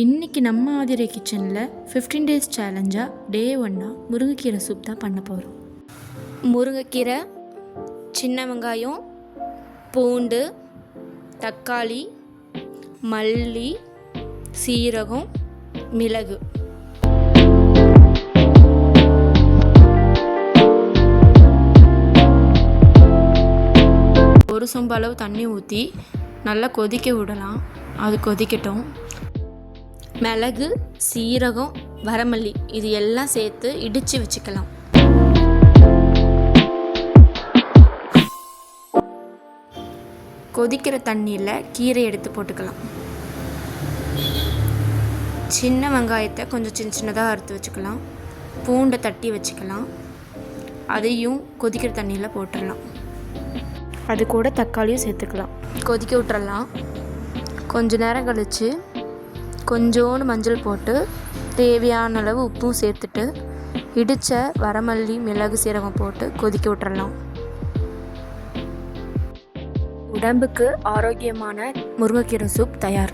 இன்றைக்கி நம்ம ஆதிரை கிச்சனில் 15 days சேலஞ்சாக டே 1 முருங்கைக்கீரை சூப் தான் பண்ண போகிறோம். முருங்கைக்கீரை, சின்ன வெங்காயம், பூண்டு, தக்காளி, மல்லி, சீரகம், மிளகு. ஒரு சொம்பு அளவு தண்ணி ஊற்றி நல்லா கொதிக்க விடலாம். அது கொதிக்கட்டும். மிளகு, சீரகம், வரமல்லி இது எல்லாம் சேர்த்து இடித்து வச்சுக்கலாம். கொதிக்கிற தண்ணியில் கீரை எடுத்து போட்டுக்கலாம். சின்ன வெங்காயத்தை கொஞ்சம் சின்னதாக அறுத்து வச்சுக்கலாம். பூண்டை தட்டி வச்சுக்கலாம். அதையும் கொதிக்கிற தண்ணியில் போட்டுடலாம். அது கூட தக்காளியும் சேர்த்துக்கலாம். கொதிக்க விட்டுறலாம். கொஞ்ச நேரம் கழித்து கொஞ்சோண்டு மஞ்சள் போட்டு தேவையான அளவு உப்பும் சேர்த்துட்டு இடித்த வரமல்லி, மிளகு, சீரகம் போட்டு கொதிக்க விட்டுறலாம். உடம்புக்கு ஆரோக்கியமான முருங்கைக்கீரை சூப் தயார்.